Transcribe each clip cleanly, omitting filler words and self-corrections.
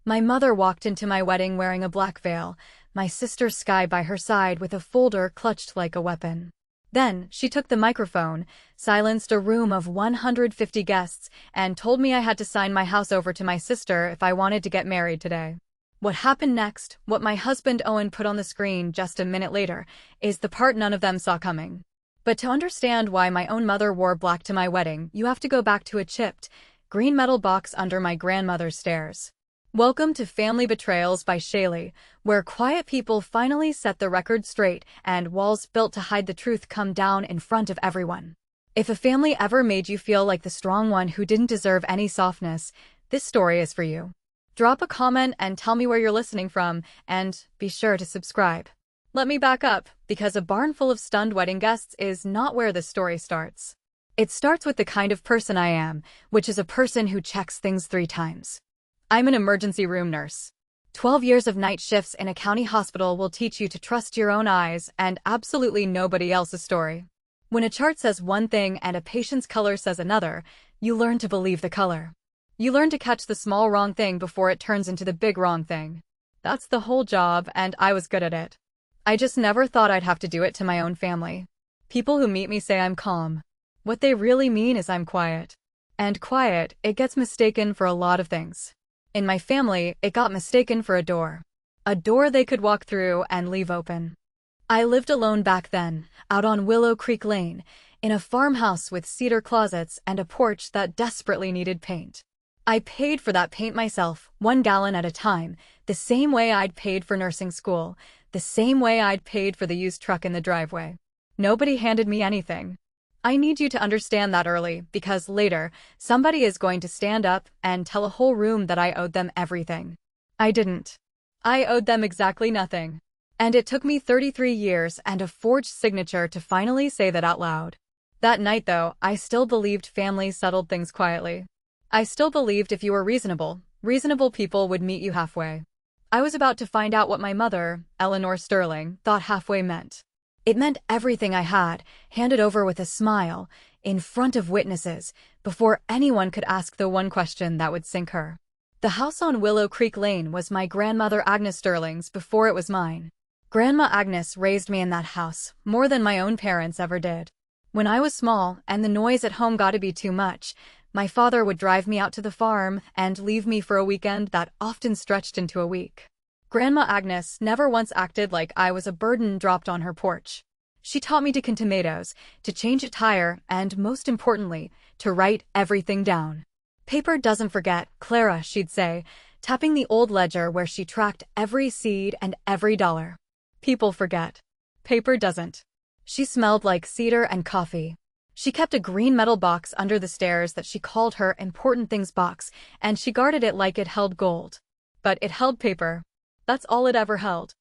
My mother walked into my wedding wearing a black veil, my sister Sky by her side with a folder clutched like a weapon. Then, she took the microphone, silenced a room of 150 guests, and told me I had to sign my house over to my sister if I wanted to get married today. What happened next, what my husband Owen put on the screen just a minute later, is the part none of them saw coming. But to understand why my own mother wore black to my wedding, you have to go back to a chipped, green metal box under my grandmother's stairs. Welcome to Family Betrayals by Shaely, where quiet people finally set the record straight and walls built to hide the truth come down in front of everyone. If a family ever made you feel like the strong one who didn't deserve any softness, this story is for you. Drop a comment and tell me where you're listening from, and be sure to subscribe. Let me back up, because a barn full of stunned wedding guests is not where the story starts. It starts with the kind of person I am, which is a person who checks things 3 times. I'm an emergency room nurse. 12 years of night shifts in a county hospital will teach you to trust your own eyes and absolutely nobody else's story. When a chart says one thing and a patient's color says another, you learn to believe the color. You learn to catch the small wrong thing before it turns into the big wrong thing. That's the whole job, and I was good at it. I just never thought I'd have to do it to my own family. People who meet me say I'm calm. What they really mean is I'm quiet. And quiet, it gets mistaken for a lot of things. In my family, it got mistaken for a door. A door they could walk through and leave open. I lived alone back then, out on Willow Creek Lane, in a farmhouse with cedar closets and a porch that desperately needed paint. I paid for that paint myself, 1 gallon at a time, the same way I'd paid for nursing school, the same way I'd paid for the used truck in the driveway. Nobody handed me anything. I need you to understand that early, because later, somebody is going to stand up and tell a whole room that I owed them everything. I didn't. I owed them exactly nothing. And it took me 33 years and a forged signature to finally say that out loud. That night, though, I still believed families settled things quietly. I still believed if you were reasonable people would meet you halfway. I was about to find out what my mother, Eleanor Sterling, thought halfway meant. It meant everything I had, handed over with a smile, in front of witnesses, before anyone could ask the one question that would sink her. The house on Willow Creek Lane was my grandmother Agnes Sterling's before it was mine. Grandma Agnes raised me in that house, more than my own parents ever did. When I was small, and the noise at home got to be too much, my father would drive me out to the farm and leave me for a weekend that often stretched into a week. Grandma Agnes never once acted like I was a burden dropped on her porch. She taught me to can tomatoes, to change a tire, and most importantly, to write everything down. Paper doesn't forget, Clara, she'd say, tapping the old ledger where she tracked every seed and every dollar. People forget. Paper doesn't. She smelled like cedar and coffee. She kept a green metal box under the stairs that she called her important things box, and she guarded it like it held gold. But it held paper. That's all it ever held.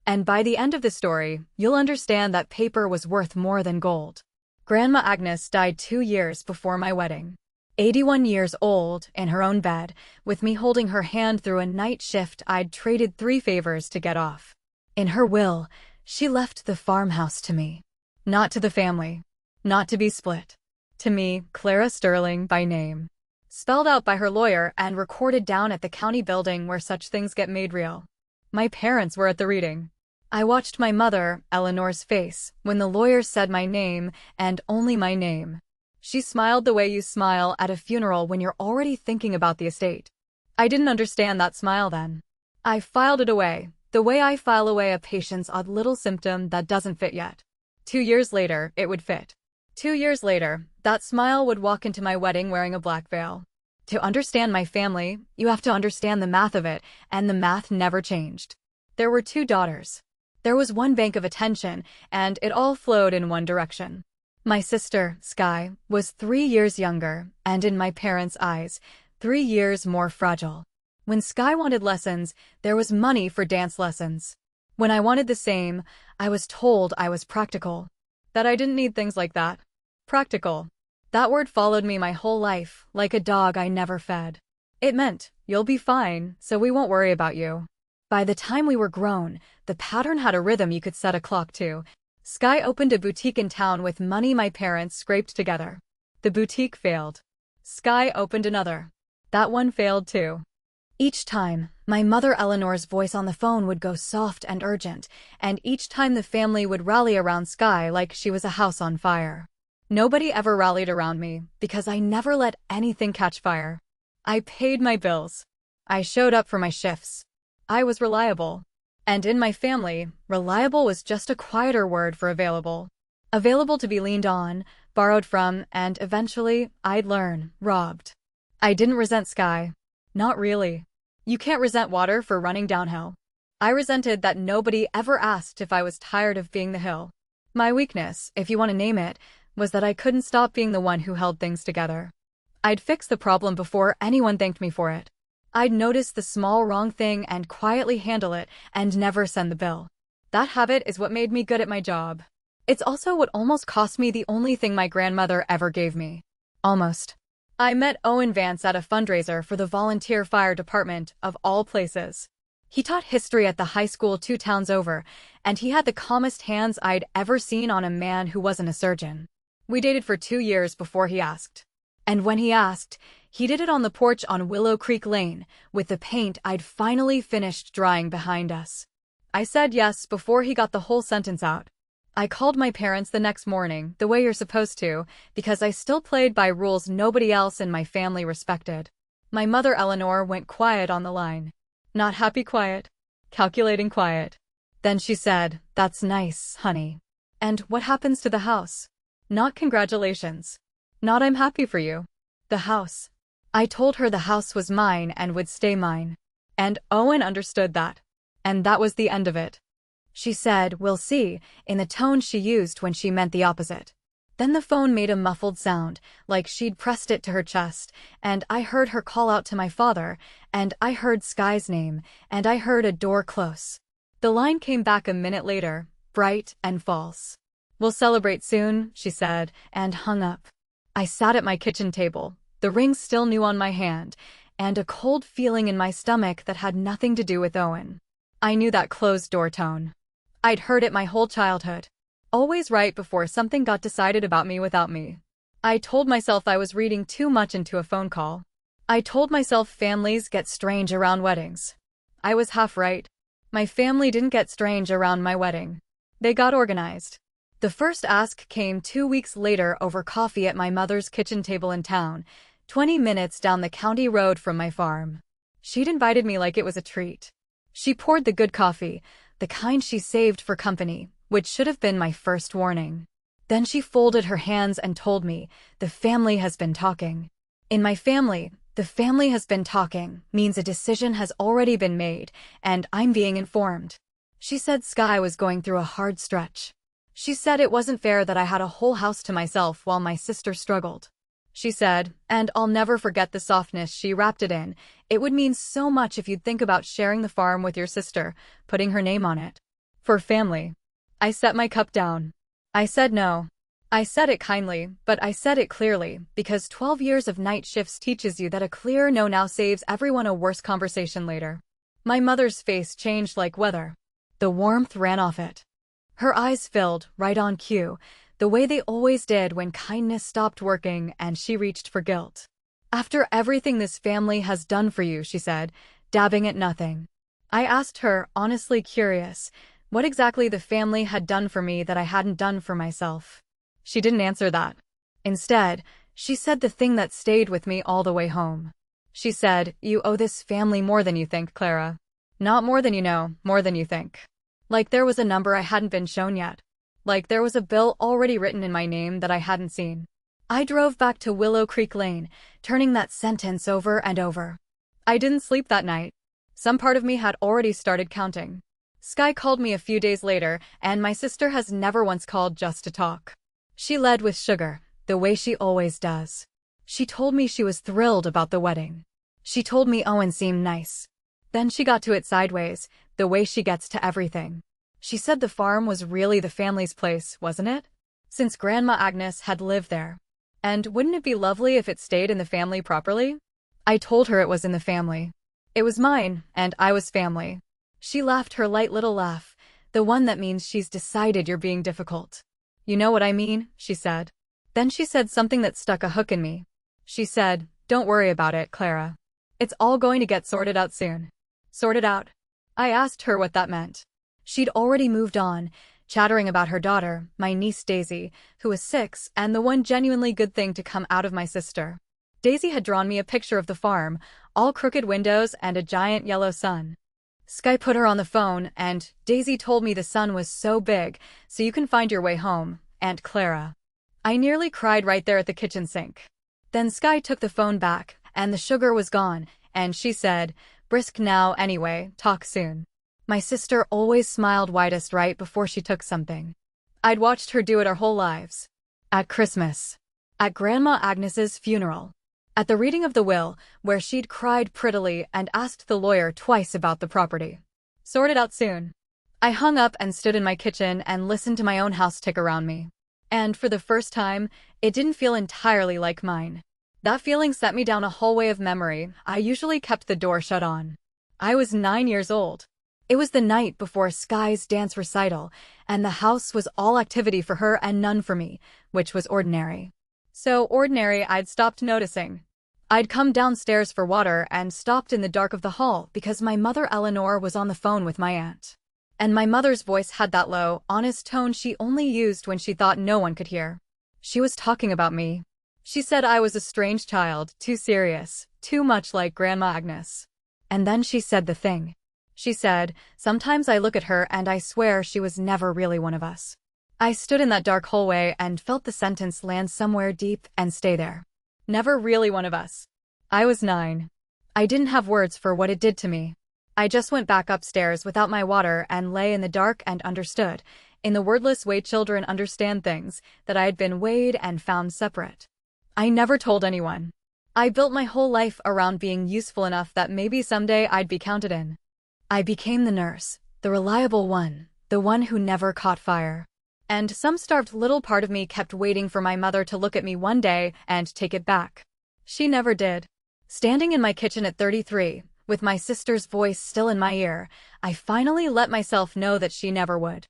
And by the end of the story, you'll understand that paper was worth more than gold. Grandma Agnes died 2 years before my wedding. 81 years old, in her own bed, with me holding her hand through a night shift I'd traded 3 favors to get off. In her will, she left the farmhouse to me. Not to the family. Not to be split. To me, Clara Sterling by name. Spelled out by her lawyer and recorded down at the county building where such things get made real. My parents were at the reading. I watched my mother, Eleanor's face, when the lawyer said my name, and only my name. She smiled the way you smile at a funeral when you're already thinking about the estate. I didn't understand that smile then. I filed it away, the way I file away a patient's odd little symptom that doesn't fit yet. 2 years later, it would fit. 2 years later, that smile would walk into my wedding wearing a black veil. To understand my family, you have to understand the math of it, and the math never changed. There were 2 daughters. There was one bank of attention, and it all flowed in one direction. My sister, Sky, was 3 years younger, and in my parents' eyes, 3 years more fragile. When Sky wanted lessons, there was money for dance lessons. When I wanted the same, I was told I was practical. That I didn't need things like that. Practical. That word followed me my whole life, like a dog I never fed. It meant, you'll be fine, so we won't worry about you. By the time we were grown, the pattern had a rhythm you could set a clock to. Sky opened a boutique in town with money my parents scraped together. The boutique failed. Sky opened another. That one failed too. Each time, my mother Eleanor's voice on the phone would go soft and urgent, and each time the family would rally around Sky like she was a house on fire. Nobody ever rallied around me, because I never let anything catch fire. I paid my bills. I showed up for my shifts. I was reliable. And in my family, reliable was just a quieter word for available. Available to be leaned on, borrowed from, and eventually, I'd learn, robbed. I didn't resent Sky. Not really. You can't resent water for running downhill. I resented that nobody ever asked if I was tired of being the hill. My weakness, if you want to name it, was that I couldn't stop being the one who held things together. I'd fix the problem before anyone thanked me for it. I'd notice the small wrong thing and quietly handle it and never send the bill. That habit is what made me good at my job. It's also what almost cost me the only thing my grandmother ever gave me. Almost. I met Owen Vance at a fundraiser for the volunteer fire department, of all places. He taught history at the high school 2 towns over, and he had the calmest hands I'd ever seen on a man who wasn't a surgeon. We dated for 2 years before he asked. And when he asked, he did it on the porch on Willow Creek Lane, with the paint I'd finally finished drying behind us. I said yes before he got the whole sentence out. I called my parents the next morning, the way you're supposed to, because I still played by rules nobody else in my family respected. My mother Eleanor went quiet on the line. Not happy quiet. Calculating quiet. Then she said, "That's nice, honey. And what happens to the house?" Not congratulations. Not I'm happy for you. The house. I told her the house was mine and would stay mine. And Owen understood that. And that was the end of it. She said, "We'll see," in the tone she used when she meant the opposite. Then the phone made a muffled sound, like she'd pressed it to her chest, and I heard her call out to my father, and I heard Sky's name, and I heard a door close. The line came back a minute later, bright and false. "We'll celebrate soon," she said, and hung up. I sat at my kitchen table, the ring still new on my hand, and a cold feeling in my stomach that had nothing to do with Owen. I knew that closed-door tone. I'd heard it my whole childhood. Always right before something got decided about me without me. I told myself I was reading too much into a phone call. I told myself families get strange around weddings. I was half right. My family didn't get strange around my wedding. They got organized. The first ask came 2 weeks later over coffee at my mother's kitchen table in town, 20 minutes down the county road from my farm. She'd invited me like it was a treat. She poured the good coffee, the kind she saved for company, which should have been my first warning. Then she folded her hands and told me, "The family has been talking." In my family, "the family has been talking" means a decision has already been made, and I'm being informed. She said Sky was going through a hard stretch. She said it wasn't fair that I had a whole house to myself while my sister struggled. She said, and I'll never forget the softness she wrapped it in, "It would mean so much if you'd think about sharing the farm with your sister, putting her name on it. For family." I set my cup down. I said no. I said it kindly, but I said it clearly, because 12 years of night shifts teaches you that a clear no now saves everyone a worse conversation later. My mother's face changed like weather. The warmth ran off it. Her eyes filled, right on cue, the way they always did when kindness stopped working and she reached for guilt. "After everything this family has done for you," she said, dabbing at nothing. I asked her, honestly curious, what exactly the family had done for me that I hadn't done for myself. She didn't answer that. Instead, she said the thing that stayed with me all the way home. She said, "You owe this family more than you think, Clara. Not more than you know, more than you think." Like there was a number I hadn't been shown yet. Like there was a bill already written in my name that I hadn't seen. I drove back to Willow Creek Lane, turning that sentence over and over. I didn't sleep that night. Some part of me had already started counting. Sky called me a few days later, and my sister has never once called just to talk. She led with sugar, the way she always does. She told me she was thrilled about the wedding. She told me Owen seemed nice. Then she got to it sideways, the way she gets to everything. She said the farm was really the family's place, wasn't it? Since Grandma Agnes had lived there. And wouldn't it be lovely if it stayed in the family properly? I told her it was in the family. It was mine, and I was family. She laughed her light little laugh, the one that means she's decided you're being difficult. "You know what I mean," she said. Then she said something that stuck a hook in me. She said, "Don't worry about it, Clara. It's all going to get sorted out soon. Sorted out? I asked her what that meant. She'd already moved on, chattering about her daughter, my niece Daisy, who was 6, and the one genuinely good thing to come out of my sister. Daisy had drawn me a picture of the farm, all crooked windows and a giant yellow sun. Sky put her on the phone, and Daisy told me the sun was so big, so you can find your way home, Aunt Clara. I nearly cried right there at the kitchen sink. Then Sky took the phone back, and the sugar was gone, and she said, "Brisk now anyway, talk soon." My sister always smiled widest right before she took something. I'd watched her do it our whole lives. At Christmas. At Grandma Agnes's funeral. At the reading of the will, where she'd cried prettily and asked the lawyer twice about the property. Sorted out soon. I hung up and stood in my kitchen and listened to my own house tick around me. And for the first time, it didn't feel entirely like mine. That feeling set me down a hallway of memory. I usually kept the door shut on. I was 9 years old. It was the night before Sky's dance recital, and the house was all activity for her and none for me, which was ordinary. So ordinary I'd stopped noticing. I'd come downstairs for water and stopped in the dark of the hall because my mother Eleanor was on the phone with my aunt. And my mother's voice had that low, honest tone she only used when she thought no one could hear. She was talking about me. She said I was a strange child, too serious, too much like Grandma Agnes. And then she said the thing. She said, "Sometimes I look at her and I swear she was never really one of us." I stood in that dark hallway and felt the sentence land somewhere deep and stay there. Never really one of us. I was 9. I didn't have words for what it did to me. I just went back upstairs without my water and lay in the dark and understood, in the wordless way children understand things, that I had been weighed and found separate. I never told anyone. I built my whole life around being useful enough that maybe someday I'd be counted in. I became the nurse, the reliable one, the one who never caught fire. And some starved little part of me kept waiting for my mother to look at me one day and take it back. She never did. Standing in my kitchen at 33, with my sister's voice still in my ear, I finally let myself know that she never would.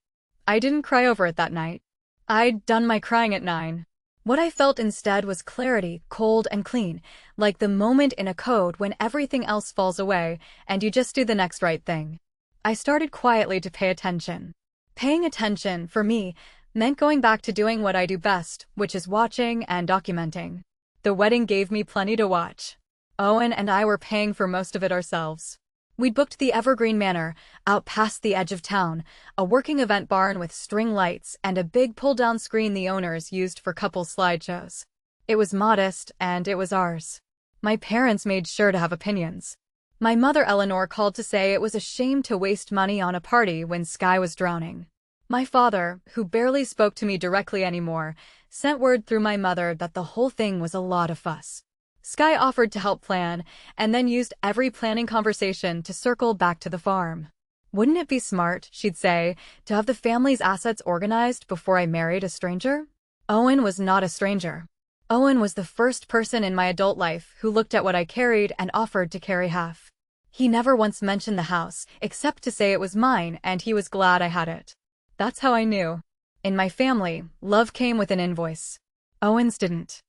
I didn't cry over it that night. I'd done my crying at 9. What I felt instead was clarity, cold and clean, like the moment in a code when everything else falls away and you just do the next right thing. I started quietly to pay attention. Paying attention, for me, meant going back to doing what I do best, which is watching and documenting. The wedding gave me plenty to watch. Owen and I were paying for most of it ourselves. We'd booked the Evergreen Manor, out past the edge of town, a working event barn with string lights and a big pull-down screen the owners used for couple slideshows. It was modest, and it was ours. My parents made sure to have opinions. My mother Eleanor called to say it was a shame to waste money on a party when Sky was drowning. My father, who barely spoke to me directly anymore, sent word through my mother that the whole thing was a lot of fuss. Sky offered to help plan, and then used every planning conversation to circle back to the farm. "Wouldn't it be smart," she'd say, "to have the family's assets organized before I married a stranger?" Owen was not a stranger. Owen was the first person in my adult life who looked at what I carried and offered to carry half. He never once mentioned the house, except to say it was mine and he was glad I had it. That's how I knew. In my family, love came with an invoice. Owen's didn't.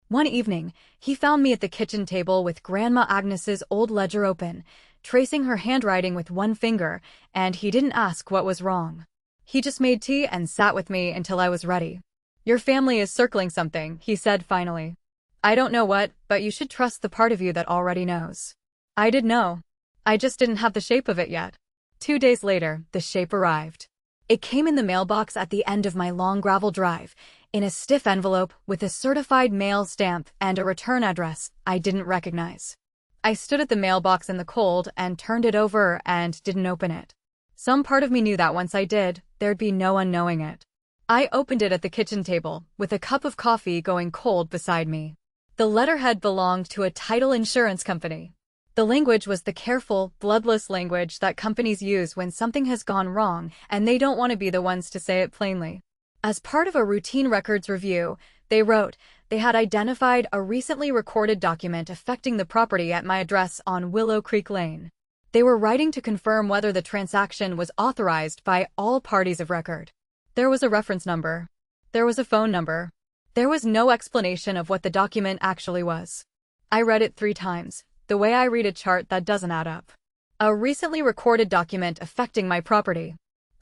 One evening, he found me at the kitchen table with Grandma Agnes's old ledger open, tracing her handwriting with one finger, and he didn't ask what was wrong. He just made tea and sat with me until I was ready. "Your family is circling something," he said finally. "I don't know what, but you should trust the part of you that already knows." I did know. I just didn't have the shape of it yet. 2 days later, the shape arrived. It came in the mailbox at the end of my long gravel drive, in a stiff envelope with a certified mail stamp and a return address I didn't recognize. I stood at the mailbox in the cold and turned it over and didn't open it. Some part of me knew that once I did, there'd be no one knowing it. I opened it at the kitchen table, with a cup of coffee going cold beside me. The letterhead belonged to a title insurance company. The language was the careful, bloodless language that companies use when something has gone wrong and they don't want to be the ones to say it plainly. As part of a routine records review, they wrote they had identified a recently recorded document affecting the property at my address on Willow Creek Lane. They were writing to confirm whether the transaction was authorized by all parties of record. There was a reference number. There was a phone number. There was no explanation of what the document actually was. I read it 3 times. the way I read a chart that doesn't add up. A recently recorded document affecting my property.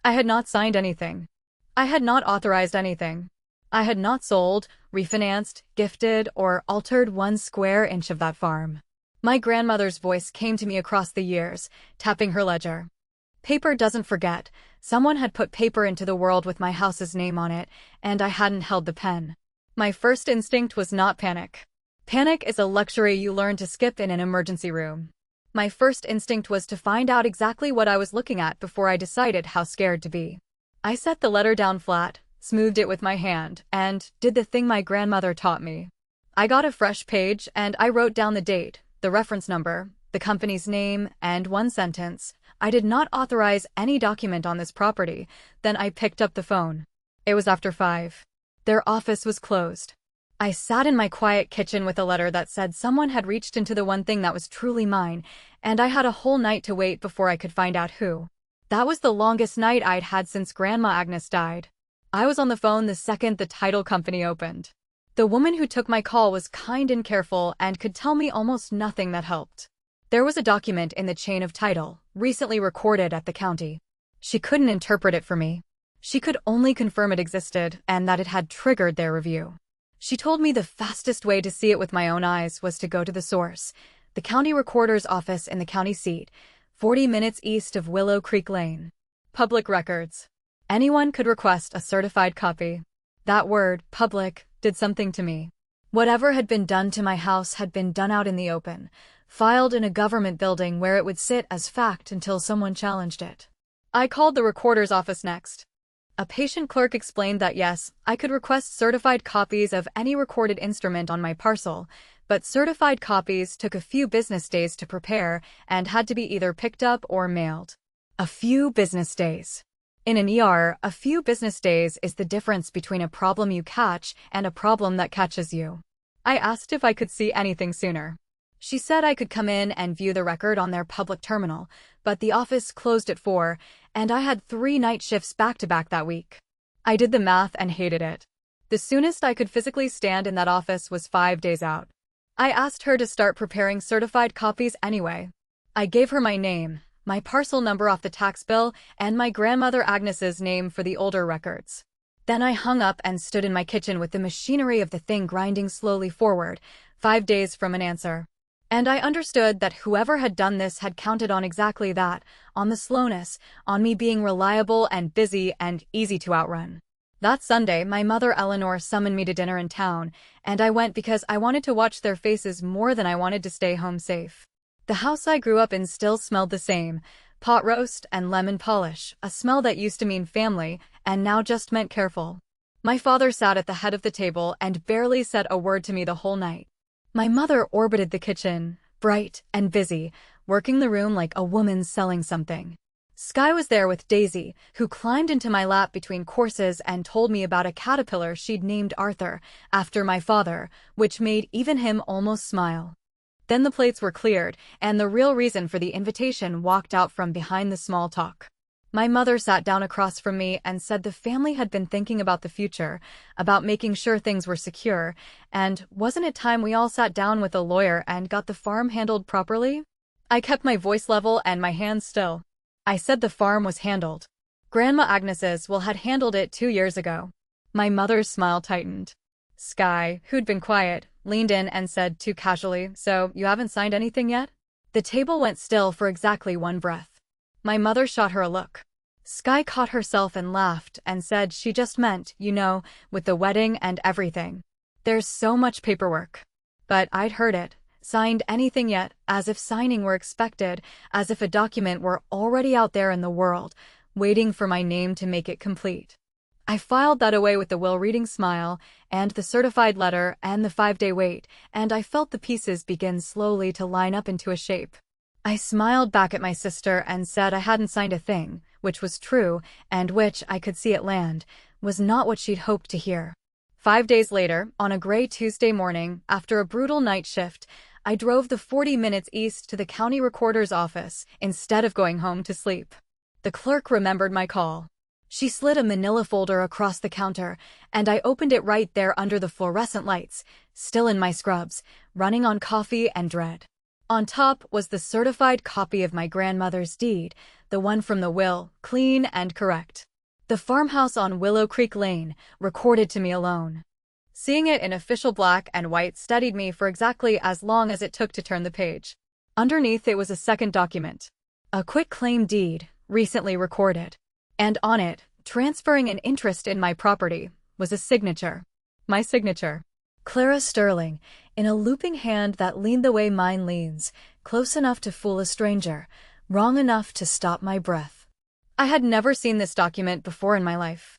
I had not signed anything. I had not authorized anything. I had not sold, refinanced, gifted, or altered 1 square inch of that farm. My grandmother's voice came to me across the years, tapping her ledger. Paper doesn't forget. Someone had put paper into the world with my house's name on it, and I hadn't held the pen. My first instinct was not panic. Panic is a luxury you learn to skip in an emergency room. My first instinct was to find out exactly what I was looking at before I decided how scared to be. I set the letter down flat, smoothed it with my hand, and did the thing my grandmother taught me. I got a fresh page and I wrote down the date, the reference number, the company's name, and one sentence. I did not authorize any document on this property. Then I picked up the phone. It was after 5. Their office was closed. I sat in my quiet kitchen with a letter that said someone had reached into the one thing that was truly mine, and I had a whole night to wait before I could find out who. That was the longest night I'd had since Grandma Agnes died. I was on the phone the second the title company opened. The woman who took my call was kind and careful and could tell me almost nothing that helped. There was a document in the chain of title, recently recorded at the county. She couldn't interpret it for me. She could only confirm it existed and that it had triggered their review. She told me the fastest way to see it with my own eyes was to go to the source, the county recorder's office in the county seat, 40 minutes east of Willow Creek Lane. Public records. Anyone could request a certified copy. That word, public, did something to me. Whatever had been done to my house had been done out in the open, filed in a government building where it would sit as fact until someone challenged it. I called the recorder's office next. A patient clerk explained that yes, I could request certified copies of any recorded instrument on my parcel, but certified copies took a few business days to prepare and had to be either picked up or mailed. A few business days. In an ER, a few business days is the difference between a problem you catch and a problem that catches you. I asked if I could see anything sooner. She said I could come in and view the record on their public terminal, but the office closed at 4, and I had 3 night shifts back-to-back that week. I did the math and hated it. The soonest I could physically stand in that office was 5 days out. I asked her to start preparing certified copies anyway. I gave her my name, my parcel number off the tax bill, and my grandmother Agnes's name for the older records. Then I hung up and stood in my kitchen with the machinery of the thing grinding slowly forward, 5 days from an answer. And I understood that whoever had done this had counted on exactly that, on the slowness, on me being reliable and busy and easy to outrun. That Sunday, my mother Eleanor summoned me to dinner in town, and I went because I wanted to watch their faces more than I wanted to stay home safe. The house I grew up in still smelled the same, pot roast and lemon polish, a smell that used to mean family and now just meant careful. My father sat at the head of the table and barely said a word to me the whole night. My mother orbited the kitchen, bright and busy, working the room like a woman selling something. Skye was there with Daisy, who climbed into my lap between courses and told me about a caterpillar she'd named Arthur, after my father, which made even him almost smile. Then the plates were cleared, and the real reason for the invitation walked out from behind the small talk. My mother sat down across from me and said the family had been thinking about the future, about making sure things were secure, and wasn't it time we all sat down with a lawyer and got the farm handled properly? I kept my voice level and my hands still. I said the farm was handled. Grandma Agnes's had handled it 2 years ago. My mother's smile tightened. Skye, who'd been quiet, leaned in and said too casually, "So, you haven't signed anything yet?" The table went still for exactly 1 breath. My mother shot her a look. Skye caught herself and laughed and said she just meant, with the wedding and everything. There's so much paperwork. But I'd heard it. Signed anything yet, as if signing were expected, as if a document were already out there in the world, waiting for my name to make it complete. I filed that away with the will-reading smile, and the certified letter, and the 5-day wait, and I felt the pieces begin slowly to line up into a shape. I smiled back at my sister and said I hadn't signed a thing, which was true, and which, I could see at land, was not what she'd hoped to hear. 5 days later, on a gray Tuesday morning, after a brutal night shift, I drove the 40 minutes east to the county recorder's office, instead of going home to sleep. The clerk remembered my call. She slid a manila folder across the counter, and I opened it right there under the fluorescent lights, still in my scrubs, running on coffee and dread. On top was the certified copy of my grandmother's deed, the one from the will, clean and correct. The farmhouse on Willow Creek Lane, recorded to me alone. Seeing it in official black and white steadied me for exactly as long as it took to turn the page. Underneath it was a second document. A quitclaim deed, recently recorded. And on it, transferring an interest in my property, was a signature. My signature. Clara Sterling, in a looping hand that leaned the way mine leans, close enough to fool a stranger, wrong enough to stop my breath. I had never seen this document before in my life.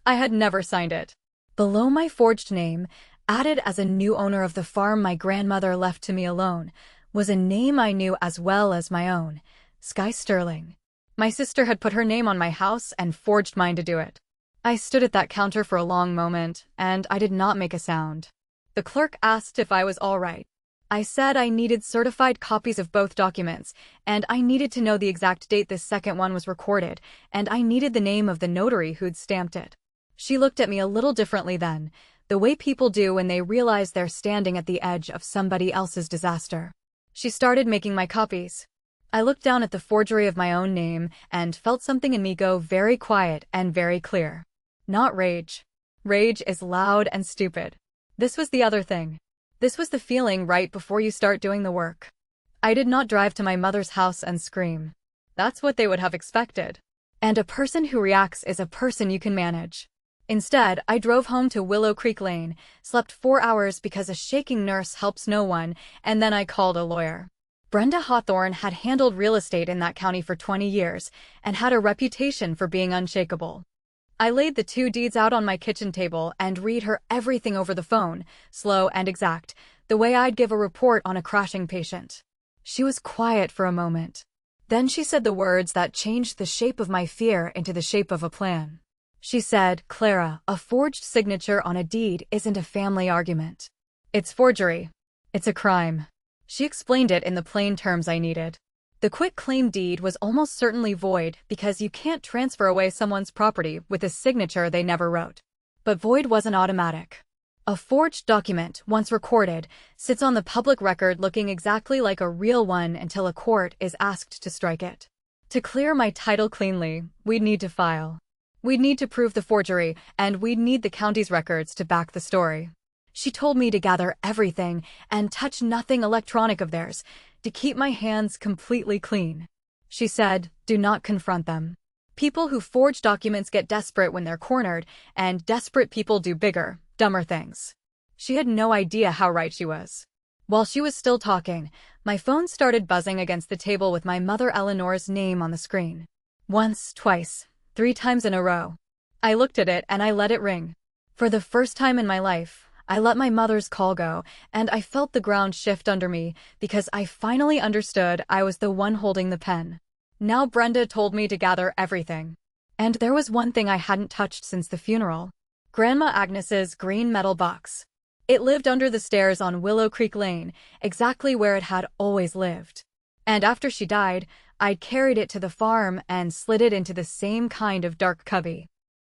I had never signed it. Below my forged name, added as a new owner of the farm my grandmother left to me alone, was a name I knew as well as my own, Sky Sterling. My sister had put her name on my house and forged mine to do it. I stood at that counter for a long moment, and I did not make a sound. The clerk asked if I was all right. I said I needed certified copies of both documents, and I needed to know the exact date this second one was recorded, and I needed the name of the notary who'd stamped it. She looked at me a little differently then, the way people do when they realize they're standing at the edge of somebody else's disaster. She started making my copies. I looked down at the forgery of my own name and felt something in me go very quiet and very clear. Not rage. Rage is loud and stupid. This was the other thing. This was the feeling right before you start doing the work. I did not drive to my mother's house and scream. That's what they would have expected. And a person who reacts is a person you can manage. Instead, I drove home to Willow Creek Lane, slept 4 hours because a shaking nurse helps no one, and then I called a lawyer. Brenda Hawthorne had handled real estate in that county for 20 years and had a reputation for being unshakable. I laid the 2 deeds out on my kitchen table and read her everything over the phone, slow and exact, the way I'd give a report on a crashing patient. She was quiet for a moment. Then she said the words that changed the shape of my fear into the shape of a plan. She said, "Clara, a forged signature on a deed isn't a family argument. It's forgery. It's a crime." She explained it in the plain terms I needed. The quitclaim deed was almost certainly void because you can't transfer away someone's property with a signature they never wrote. But void wasn't automatic. A forged document, once recorded, sits on the public record looking exactly like a real one until a court is asked to strike it. To clear my title cleanly, we'd need to file. We'd need to prove the forgery, and we'd need the county's records to back the story. She told me to gather everything and touch nothing electronic of theirs, to keep my hands completely clean. She said, "Do not confront them. People who forge documents get desperate when they're cornered, and desperate people do bigger, dumber things." She had no idea how right she was. While she was still talking, my phone started buzzing against the table with my mother Eleanor's name on the screen. Once, twice, 3 times in a row. I looked at it and I let it ring. For the first time in my life, I let my mother's call go, and I felt the ground shift under me because I finally understood I was the one holding the pen. Now Brenda told me to gather everything. And there was one thing I hadn't touched since the funeral. Grandma Agnes's green metal box. It lived under the stairs on Willow Creek Lane, exactly where it had always lived. And after she died, I'd carried it to the farm and slid it into the same kind of dark cubby.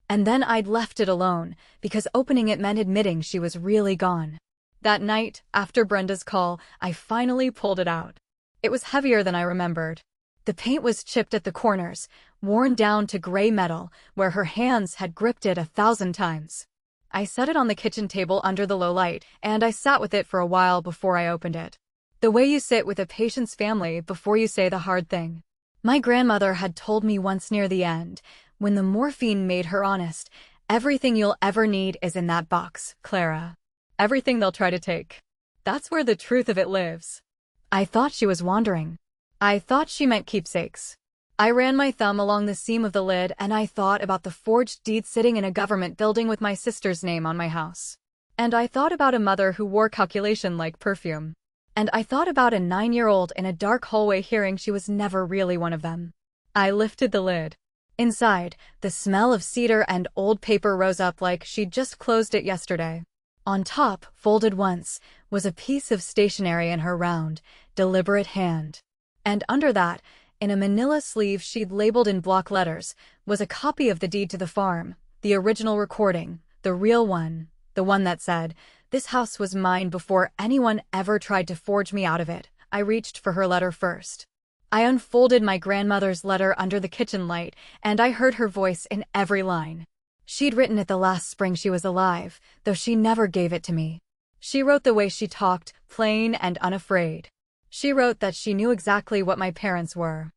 And then I'd left it alone, because opening it meant admitting she was really gone. That night, after Brenda's call, I finally pulled it out. It was heavier than I remembered. The paint was chipped at the corners, worn down to gray metal, where her hands had gripped it 1,000 times. I set it on the kitchen table under the low light, and I sat with it for a while before I opened it. The way you sit with a patient's family before you say the hard thing. My grandmother had told me once near the end, when the morphine made her honest, "Everything you'll ever need is in that box, Clara. Everything they'll try to take. That's where the truth of it lives." I thought she was wandering. I thought she meant keepsakes. I ran my thumb along the seam of the lid and I thought about the forged deed sitting in a government building with my sister's name on my house. And I thought about a mother who wore calculation like perfume. And I thought about a 9-year-old in a dark hallway hearing she was never really one of them. I lifted the lid. Inside, the smell of cedar and old paper rose up like she'd just closed it yesterday. On top, folded once, was a piece of stationery in her round, deliberate hand. And under that, in a manila sleeve she'd labeled in block letters, was a copy of the deed to the farm, the original recording, the real one, the one that said, "This house was mine before anyone ever tried to forge me out of it. I reached for her letter first. I unfolded my grandmother's letter under the kitchen light, and I heard her voice in every line. She'd written it the last spring she was alive, though she never gave it to me. She wrote the way she talked, plain and unafraid. She wrote that she knew exactly what my parents were.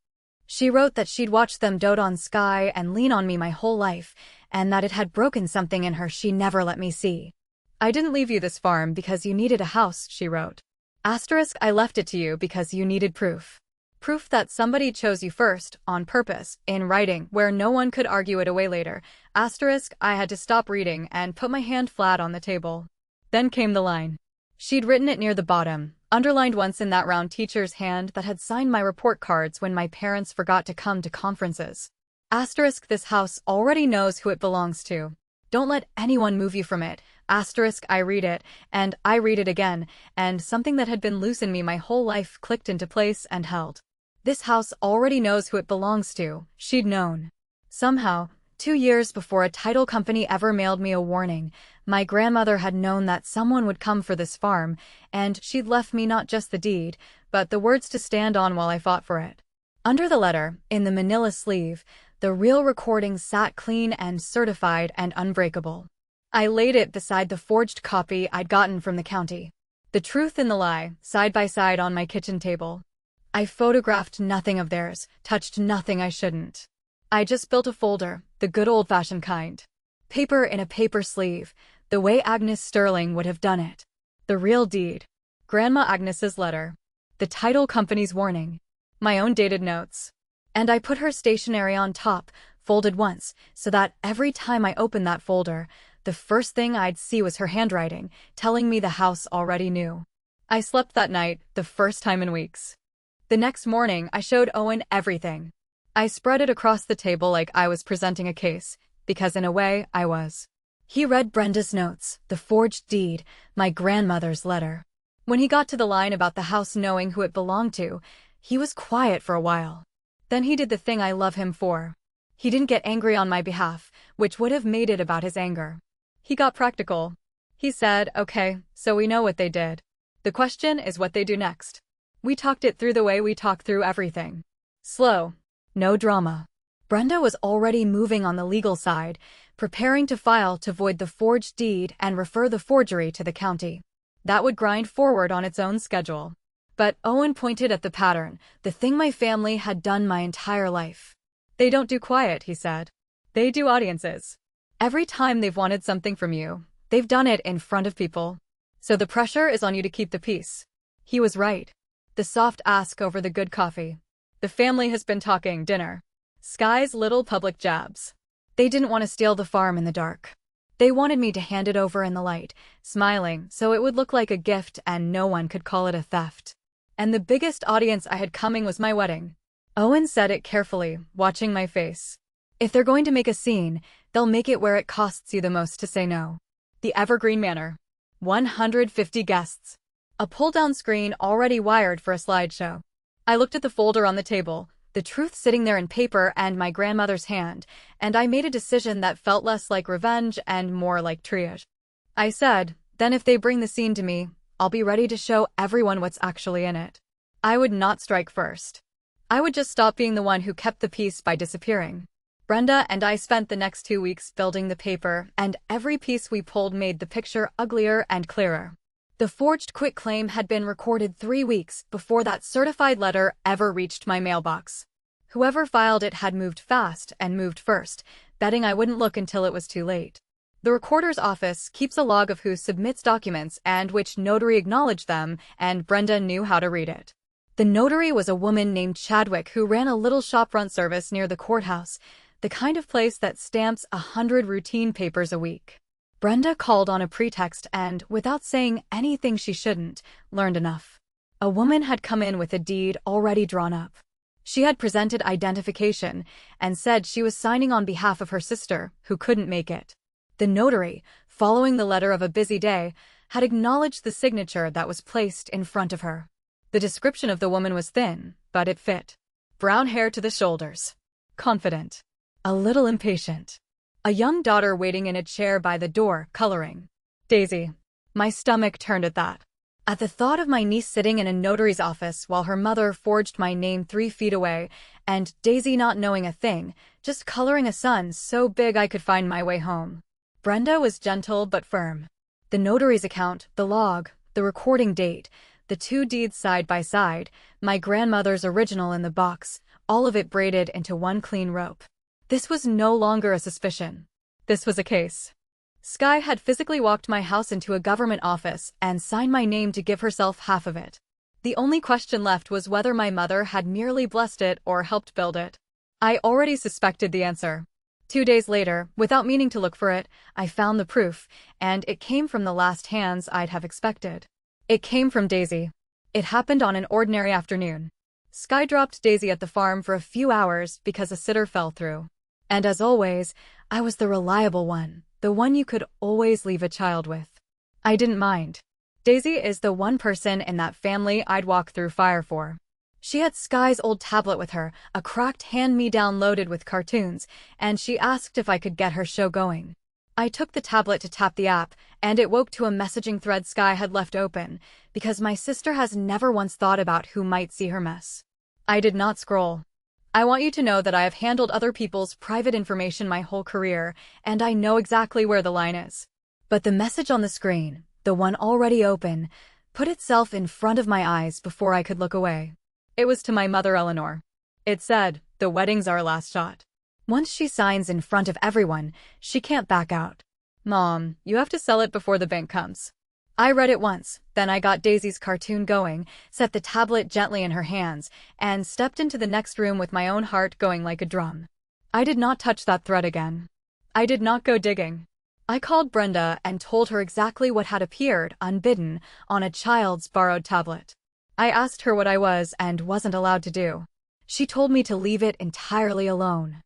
She wrote that she'd watched them dote on Sky and lean on me my whole life, and that it had broken something in her she never let me see. I didn't leave you this farm because you needed a house, she wrote. Asterisk, I left it to you because you needed proof. Proof that somebody chose you first, on purpose, in writing, where no one could argue it away later. Asterisk, I had to stop reading and put my hand flat on the table. Then came the line. She'd written it near the bottom, underlined once in that round teacher's hand that had signed my report cards when my parents forgot to come to conferences. Asterisk, this house already knows who it belongs to. Don't let anyone move you from it. Asterisk, I read it, and I read it again, and something that had been loose in me my whole life clicked into place and held. This house already knows who it belongs to. She'd known. Somehow, 2 years before a title company ever mailed me a warning, my grandmother had known that someone would come for this farm, and she'd left me not just the deed, but the words to stand on while I fought for it. Under the letter, in the manila sleeve, the real recording sat clean and certified and unbreakable. I laid it beside the forged copy I'd gotten from the county. The truth and the lie, side by side on my kitchen table. I photographed nothing of theirs, touched nothing I shouldn't. I just built a folder, the good old-fashioned kind. Paper in a paper sleeve, the way Agnes Sterling would have done it. The real deed. Grandma Agnes's letter. The title company's warning. My own dated notes. And I put her stationery on top, folded once, so that every time I opened that folder, the first thing I'd see was her handwriting, telling me the house already knew. I slept that night, the first time in weeks. The next morning, I showed Owen everything. I spread it across the table like I was presenting a case, because in a way, I was. He read Brenda's notes, the forged deed, my grandmother's letter. When he got to the line about the house knowing who it belonged to, he was quiet for a while. Then he did the thing I love him for. He didn't get angry on my behalf, which would have made it about his anger. He got practical. He said, okay, so we know what they did. The question is what they do next. We talked it through the way we talk through everything. Slow. No drama. Brenda was already moving on the legal side, preparing to file to void the forged deed and refer the forgery to the county. That would grind forward on its own schedule. But Owen pointed at the pattern, the thing my family had done my entire life. They don't do quiet, he said. They do audiences. Every time they've wanted something from you, they've done it in front of people. So the pressure is on you to keep the peace. He was right. The soft ask over the good coffee. The family has been talking dinner. Sky's little public jabs. They didn't want to steal the farm in the dark. They wanted me to hand it over in the light, smiling so it would look like a gift and no one could call it a theft. And the biggest audience I had coming was my wedding. Owen said it carefully, watching my face. If they're going to make a scene, they'll make it where it costs you the most to say no. The Evergreen Manor. 150 guests. A pull-down screen already wired for a slideshow. I looked at the folder on the table, the truth sitting there in paper and my grandmother's hand, and I made a decision that felt less like revenge and more like triage. I said, then if they bring the scene to me, I'll be ready to show everyone what's actually in it. I would not strike first. I would just stop being the one who kept the peace by disappearing. Brenda and I spent the next 2 weeks building the paper, and every piece we pulled made the picture uglier and clearer. The forged quitclaim had been recorded 3 weeks before that certified letter ever reached my mailbox. Whoever filed it had moved fast and moved first, betting I wouldn't look until it was too late. The recorder's office keeps a log of who submits documents and which notary acknowledged them, and Brenda knew how to read it. The notary was a woman named Chadwick who ran a little shopfront service near the courthouse, the kind of place that stamps 100 routine papers a week. Brenda called on a pretext and, without saying anything she shouldn't, learned enough. A woman had come in with a deed already drawn up. She had presented identification and said she was signing on behalf of her sister, who couldn't make it. The notary, following the letter of a busy day, had acknowledged the signature that was placed in front of her. The description of the woman was thin, but it fit. Brown hair to the shoulders. Confident. A little impatient. A young daughter waiting in a chair by the door, coloring. Daisy. My stomach turned at that. At the thought of my niece sitting in a notary's office while her mother forged my name 3 feet away, and Daisy not knowing a thing, just coloring a sun so big I could find my way home. Brenda was gentle but firm. The notary's account, the log, the recording date, the 2 deeds side by side, my grandmother's original in the box, all of it braided into one clean rope. This was no longer a suspicion. This was a case. Skye had physically walked my house into a government office and signed my name to give herself half of it. The only question left was whether my mother had merely blessed it or helped build it. I already suspected the answer. 2 days later, without meaning to look for it, I found the proof, and it came from the last hands I'd have expected. It came from Daisy. It happened on an ordinary afternoon. Skye dropped Daisy at the farm for a few hours because a sitter fell through. And as always, I was the reliable one, the one you could always leave a child with. I didn't mind. Daisy is the one person in that family I'd walk through fire for. She had Skye's old tablet with her, a cracked hand-me-down loaded with cartoons, and she asked if I could get her show going. I took the tablet to tap the app, and it woke to a messaging thread Skye had left open, because my sister has never once thought about who might see her mess. I did not scroll. I want you to know that I have handled other people's private information my whole career, and I know exactly where the line is. But the message on the screen, the one already open, put itself in front of my eyes before I could look away. It was to my mother Eleanor. It said, "The wedding's our last shot. Once she signs in front of everyone, she can't back out. Mom, you have to sell it before the bank comes." I read it once, then I got Daisy's cartoon going, set the tablet gently in her hands, and stepped into the next room with my own heart going like a drum. I did not touch that thread again. I did not go digging. I called Brenda and told her exactly what had appeared, unbidden, on a child's borrowed tablet. I asked her what I was and wasn't allowed to do. She told me to leave it entirely alone.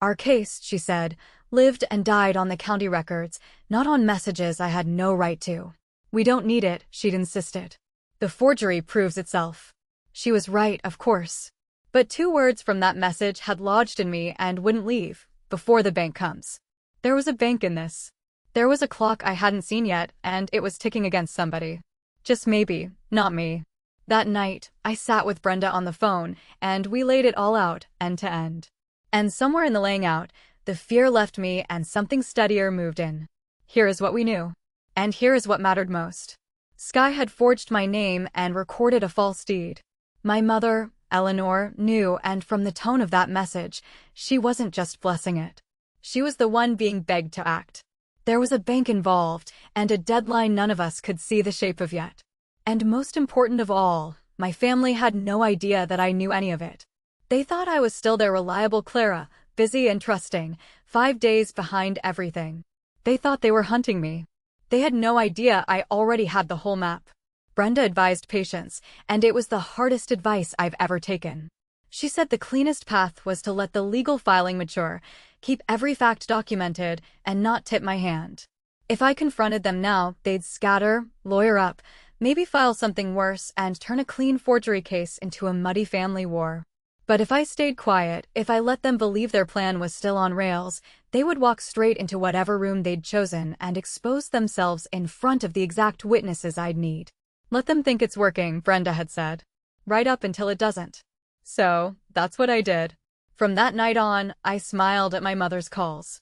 Our case, she said, lived and died on the county records, not on messages I had no right to. We don't need it, she'd insisted. The forgery proves itself. She was right, of course. But 2 words from that message had lodged in me and wouldn't leave, before the bank comes. There was a bank in this. There was a clock I hadn't seen yet, and it was ticking against somebody. Just maybe, not me. That night, I sat with Brenda on the phone, and we laid it all out, end to end. And somewhere in the laying out, the fear left me and something steadier moved in. Here is what we knew. And here is what mattered most. Skye had forged my name and recorded a false deed. My mother, Eleanor, knew, and from the tone of that message, she wasn't just blessing it. She was the one being begged to act. There was a bank involved, and a deadline none of us could see the shape of yet. And most important of all, my family had no idea that I knew any of it. They thought I was still their reliable Clara, busy and trusting, 5 days behind everything. They thought they were hunting me. They had no idea I already had the whole map. Brenda advised patience, and it was the hardest advice I've ever taken. She said the cleanest path was to let the legal filing mature, keep every fact documented, and not tip my hand. If I confronted them now, they'd scatter, lawyer up, maybe file something worse, and turn a clean forgery case into a muddy family war. But if I stayed quiet, if I let them believe their plan was still on rails, they would walk straight into whatever room they'd chosen and expose themselves in front of the exact witnesses I'd need. Let them think it's working, Brenda had said. Right up until it doesn't. So, that's what I did. From that night on, I smiled at my mother's calls.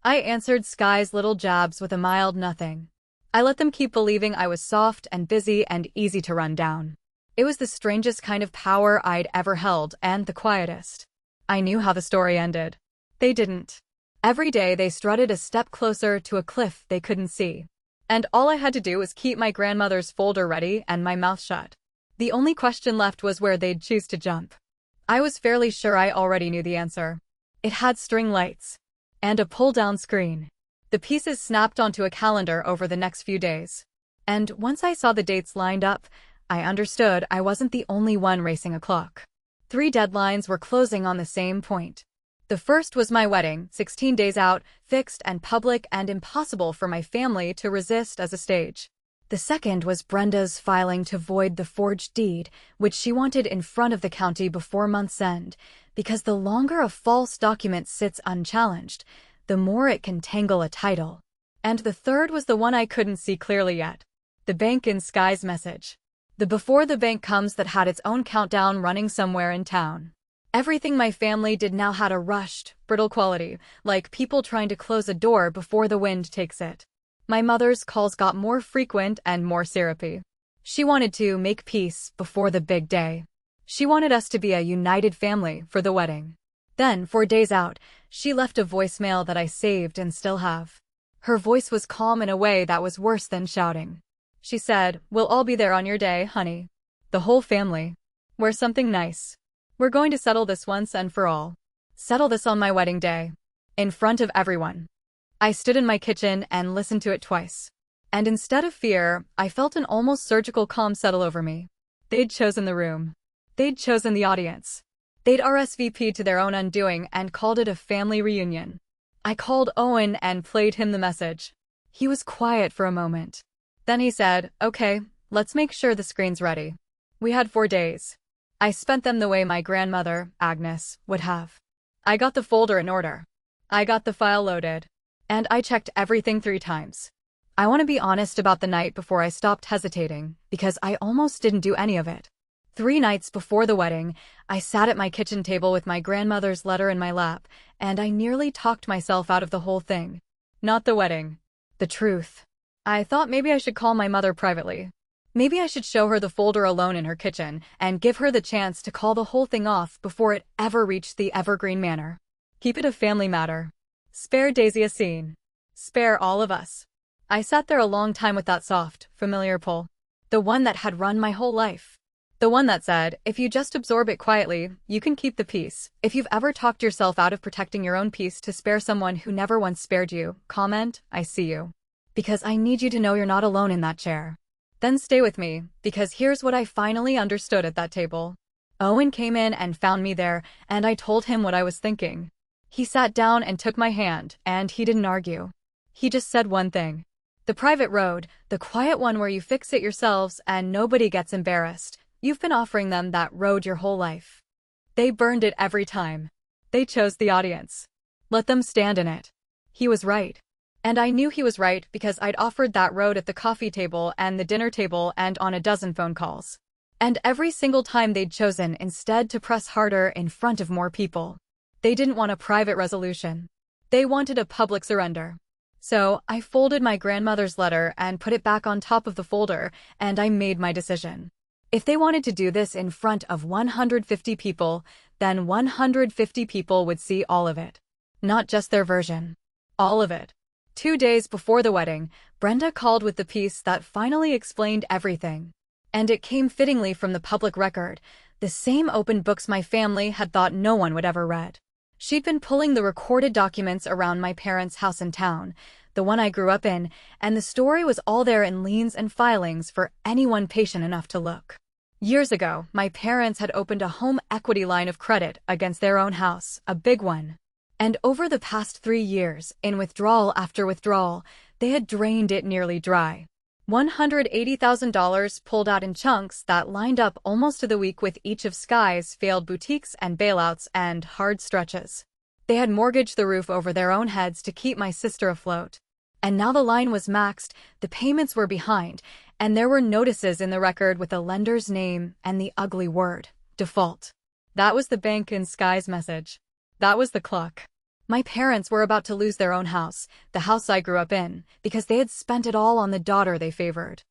I answered Skye's little jabs with a mild nothing. I let them keep believing I was soft and busy and easy to run down. It was the strangest kind of power I'd ever held, and the quietest. I knew how the story ended. They didn't. Every day they strutted a step closer to a cliff they couldn't see. And all I had to do was keep my grandmother's folder ready and my mouth shut. The only question left was where they'd choose to jump. I was fairly sure I already knew the answer. It had string lights. And a pull-down screen. The pieces snapped onto a calendar over the next few days. And once I saw the dates lined up, I understood I wasn't the only one racing a clock. 3 deadlines were closing on the same point. The first was my wedding, 16 days out, fixed and public and impossible for my family to resist as a stage. The second was Brenda's filing to void the forged deed, which she wanted in front of the county before month's end, because the longer a false document sits unchallenged, the more it can tangle a title. And the third was the one I couldn't see clearly yet. The bank in skies message. The before the bank comes that had its own countdown running somewhere in town. Everything my family did now had a rushed, brittle quality, like people trying to close a door before the wind takes it. My mother's calls got more frequent and more syrupy. She wanted to make peace before the big day. She wanted us to be a united family for the wedding. Then, 4 days out, she left a voicemail that I saved and still have. Her voice was calm in a way that was worse than shouting. She said, "We'll all be there on your day, honey. The whole family. Wear something nice. We're going to settle this once and for all. Settle this on my wedding day. In front of everyone." I stood in my kitchen and listened to it twice. And instead of fear, I felt an almost surgical calm settle over me. They'd chosen the room. They'd chosen the audience. They'd RSVP'd to their own undoing and called it a family reunion. I called Owen and played him the message. He was quiet for a moment. Then he said, "Okay, let's make sure the screen's ready." We had 4 days. I spent them the way my grandmother, Agnes, would have. I got the folder in order. I got the file loaded. And I checked everything 3 times. I want to be honest about the night before I stopped hesitating, because I almost didn't do any of it. 3 nights before the wedding, I sat at my kitchen table with my grandmother's letter in my lap, and I nearly talked myself out of the whole thing. Not the wedding. The truth. I thought maybe I should call my mother privately. Maybe I should show her the folder alone in her kitchen and give her the chance to call the whole thing off before it ever reached the Evergreen Manor. Keep it a family matter. Spare Daisy a scene. Spare all of us. I sat there a long time with that soft, familiar pull. The one that had run my whole life. The one that said, if you just absorb it quietly, you can keep the peace. If you've ever talked yourself out of protecting your own peace to spare someone who never once spared you, comment, "I see you." Because I need you to know you're not alone in that chair. Then stay with me, because here's what I finally understood at that table. Owen came in and found me there, and I told him what I was thinking. He sat down and took my hand, and he didn't argue. He just said one thing. The private road, the quiet one where you fix it yourselves and nobody gets embarrassed, you've been offering them that road your whole life. They burned it every time. They chose the audience. Let them stand in it. He was right. And I knew he was right because I'd offered that road at the coffee table and the dinner table and on a dozen phone calls. And every single time they'd chosen instead to press harder in front of more people. They didn't want a private resolution. They wanted a public surrender. So I folded my grandmother's letter and put it back on top of the folder, and I made my decision. If they wanted to do this in front of 150 people, then 150 people would see all of it. Not just their version. All of it. 2 days before the wedding, Brenda called with the piece that finally explained everything. And it came fittingly from the public record, the same open books my family had thought no one would ever read. She'd been pulling the recorded documents around my parents' house in town, the one I grew up in, and the story was all there in liens and filings for anyone patient enough to look. Years ago, my parents had opened a home equity line of credit against their own house, a big one. And over the past 3 years, in withdrawal after withdrawal, they had drained it nearly dry. $180,000 pulled out in chunks that lined up almost to the week with each of Sky's failed boutiques and bailouts and hard stretches. They had mortgaged the roof over their own heads to keep my sister afloat. And now the line was maxed, the payments were behind, and there were notices in the record with the lender's name and the ugly word, default. That was the bank in Sky's message. That was the clock. My parents were about to lose their own house, the house I grew up in, because they had spent it all on the daughter they favored.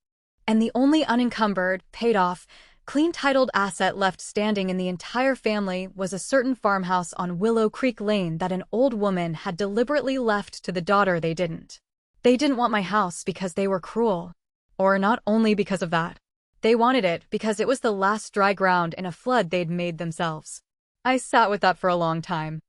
And the only unencumbered, paid off, clean-titled asset left standing in the entire family was a certain farmhouse on Willow Creek Lane that an old woman had deliberately left to the daughter they didn't. They didn't want my house because they were cruel. Or not only because of that. They wanted it because it was the last dry ground in a flood they'd made themselves. I sat with that for a long time.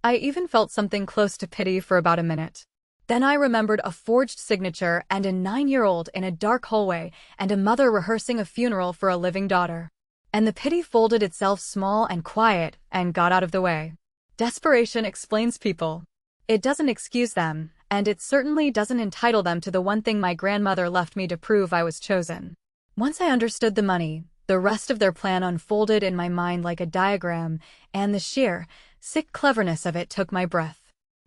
I even felt something close to pity for about a minute. Then I remembered a forged signature and a 9-year-old in a dark hallway and a mother rehearsing a funeral for a living daughter. And the pity folded itself small and quiet and got out of the way. Desperation explains people. It doesn't excuse them, and it certainly doesn't entitle them to the one thing my grandmother left me to prove I was chosen. Once I understood the money, the rest of their plan unfolded in my mind like a diagram, and the sheer, sick cleverness of it took my breath.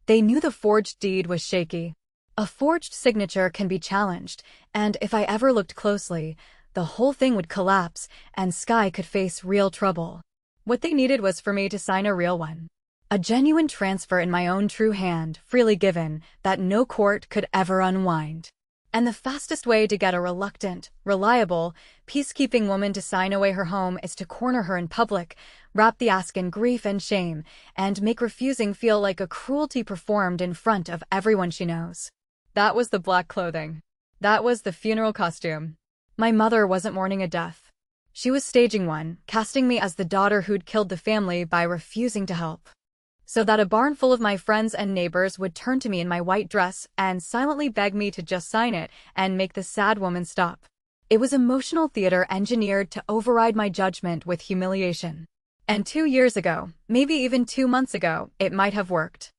They knew the forged deed was shaky. A forged signature can be challenged, and if I ever looked closely, the whole thing would collapse, and Sky could face real trouble. What they needed was for me to sign a real one. A genuine transfer in my own true hand, freely given, that no court could ever unwind. And the fastest way to get a reluctant, reliable, peacekeeping woman to sign away her home is to corner her in public, wrap the ask in grief and shame, and make refusing feel like a cruelty performed in front of everyone she knows. That was the black clothing. That was the funeral costume. My mother wasn't mourning a death. She was staging one, casting me as the daughter who'd killed the family by refusing to help. So that a barn full of my friends and neighbors would turn to me in my white dress and silently beg me to just sign it and make the sad woman stop. It was emotional theater engineered to override my judgment with humiliation. And 2 years ago, maybe even 2 months ago, it might have worked.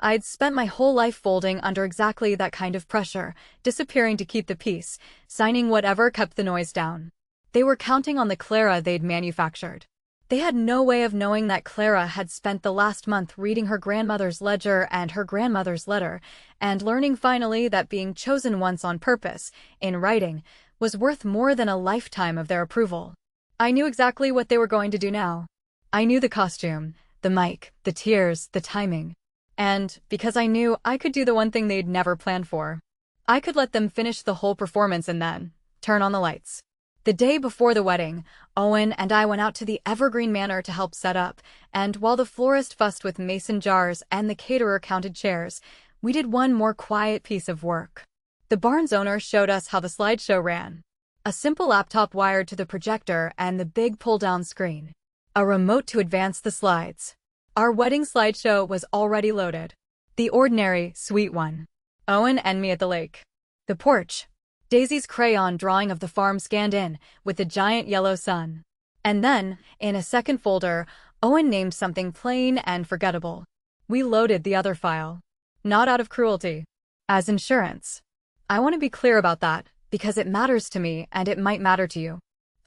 I'd spent my whole life folding under exactly that kind of pressure, disappearing to keep the peace, signing whatever kept the noise down. They were counting on the Clara they'd manufactured. They had no way of knowing that Clara had spent the last month reading her grandmother's ledger and her grandmother's letter, and learning finally that being chosen once on purpose, in writing, was worth more than a lifetime of their approval. I knew exactly what they were going to do now. I knew the costume, the mic, the tears, the timing. And, because I knew, I could do the one thing they'd never planned for. I could let them finish the whole performance and then turn on the lights. The day before the wedding, Owen and I went out to the Evergreen Manor to help set up, and while the florist fussed with mason jars and the caterer counted chairs, we did one more quiet piece of work. The barn's owner showed us how the slideshow ran. A simple laptop wired to the projector and the big pull-down screen. A remote to advance the slides. Our wedding slideshow was already loaded. The ordinary, sweet one. Owen and me at the lake. The porch. Daisy's crayon drawing of the farm scanned in, with the giant yellow sun. And then, in a second folder, Owen named something plain and forgettable. We loaded the other file. Not out of cruelty. As insurance. I want to be clear about that, because it matters to me and it might matter to you.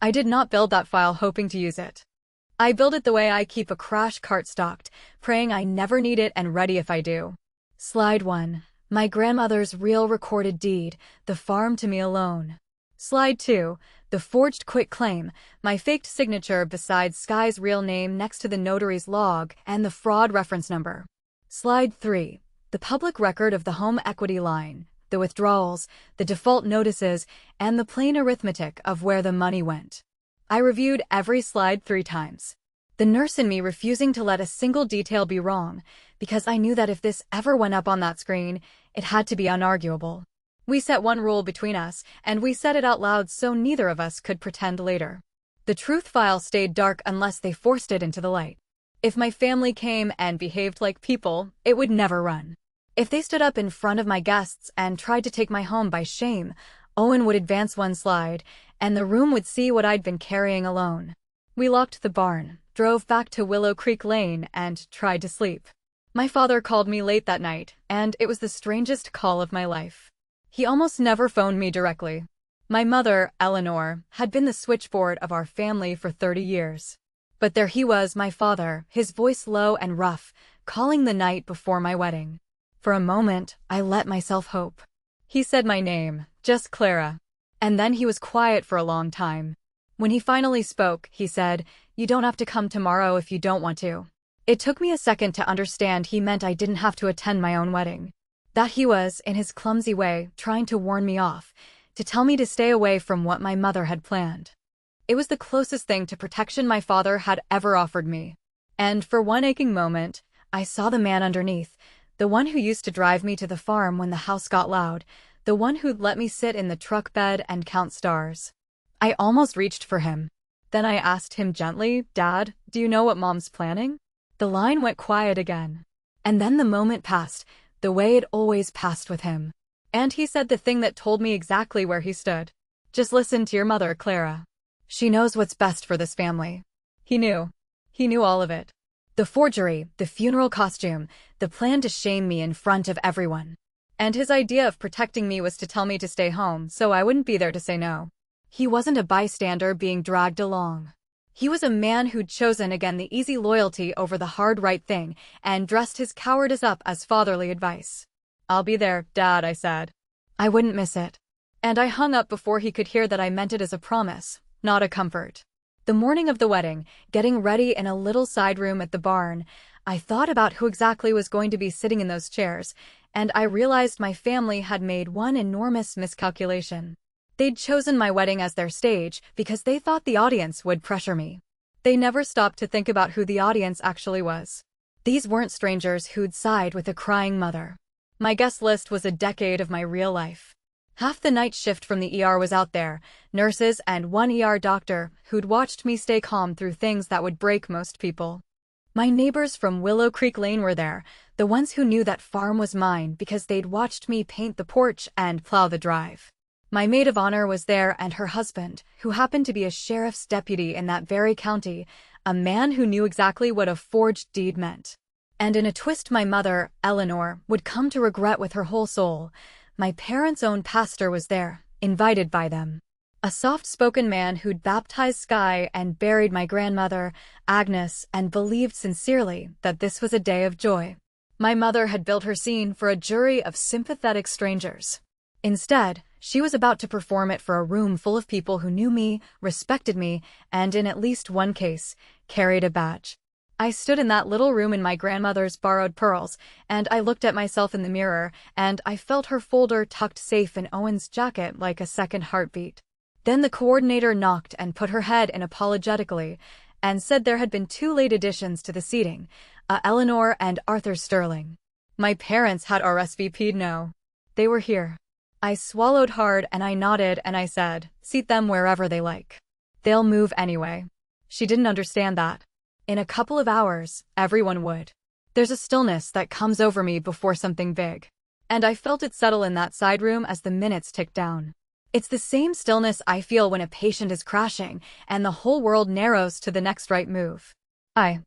I did not build that file hoping to use it. I build it the way I keep a crash cart stocked, praying I never need it and ready if I do. Slide 1. My grandmother's real recorded deed, the farm to me alone. Slide 2. The forged quitclaim, my faked signature beside Sky's real name next to the notary's log and the fraud reference number. Slide 3. The public record of the home equity line, the withdrawals, the default notices, and the plain arithmetic of where the money went. I reviewed every slide 3 times. The nurse in me refusing to let a single detail be wrong, because I knew that if this ever went up on that screen, it had to be unarguable. We set one rule between us, and we said it out loud so neither of us could pretend later. The truth file stayed dark unless they forced it into the light. If my family came and behaved like people, it would never run. If they stood up in front of my guests and tried to take my home by shame, Owen would advance one slide, and the room would see what I'd been carrying alone. We locked the barn, drove back to Willow Creek Lane, and tried to sleep. My father called me late that night, and it was the strangest call of my life. He almost never phoned me directly. My mother, Eleanor, had been the switchboard of our family for 30 years. But there he was, my father, his voice low and rough, calling the night before my wedding. For a moment, I let myself hope. He said my name, just Clara. And then he was quiet for a long time. When he finally spoke, he said, "You don't have to come tomorrow if you don't want to." It took me a second to understand he meant I didn't have to attend my own wedding. That he was, in his clumsy way, trying to warn me off, to tell me to stay away from what my mother had planned. It was the closest thing to protection my father had ever offered me. And for one aching moment, I saw the man underneath, the one who used to drive me to the farm when the house got loud, the one who'd let me sit in the truck bed and count stars. I almost reached for him. Then I asked him gently, "Dad, do you know what Mom's planning?" The line went quiet again. And then the moment passed, the way it always passed with him. And he said the thing that told me exactly where he stood. "Just listen to your mother, Clara. She knows what's best for this family." He knew. He knew all of it. The forgery, the funeral costume, the plan to shame me in front of everyone. And his idea of protecting me was to tell me to stay home so I wouldn't be there to say no. He wasn't a bystander being dragged along. He was a man who'd chosen again the easy loyalty over the hard right thing and dressed his cowardice up as fatherly advice. "I'll be there, Dad," I said. I wouldn't miss it. And I hung up before he could hear that I meant it as a promise, not a comfort. The morning of the wedding, getting ready in a little side room at the barn, I thought about who exactly was going to be sitting in those chairs, and I realized my family had made one enormous miscalculation. They'd chosen my wedding as their stage because they thought the audience would pressure me. They never stopped to think about who the audience actually was. These weren't strangers who'd side with a crying mother. My guest list was a decade of my real life. Half the night shift from the ER was out there, nurses and one ER doctor who'd watched me stay calm through things that would break most people. My neighbors from Willow Creek Lane were there, the ones who knew that farm was mine because they'd watched me paint the porch and plow the drive. My maid of honor was there and her husband, who happened to be a sheriff's deputy in that very county, a man who knew exactly what a forged deed meant. And in a twist my mother, Eleanor, would come to regret with her whole soul. My parents' own pastor was there, invited by them. A soft-spoken man who'd baptized Sky and buried my grandmother, Agnes, and believed sincerely that this was a day of joy. My mother had built her scene for a jury of sympathetic strangers. Instead, she was about to perform it for a room full of people who knew me, respected me, and in at least one case, carried a badge. I stood in that little room in my grandmother's borrowed pearls, and I looked at myself in the mirror, and I felt her folder tucked safe in Owen's jacket like a second heartbeat. Then the coordinator knocked and put her head in apologetically, and said there had been 2 late additions to the seating, Eleanor and Arthur Sterling. My parents had RSVP'd no. They were here. I swallowed hard and I nodded and I said, "Seat them wherever they like. They'll move anyway." She didn't understand that. In a couple of hours, everyone would. There's a stillness that comes over me before something big. And I felt it settle in that side room as the minutes ticked down. It's the same stillness I feel when a patient is crashing and the whole world narrows to the next right move. I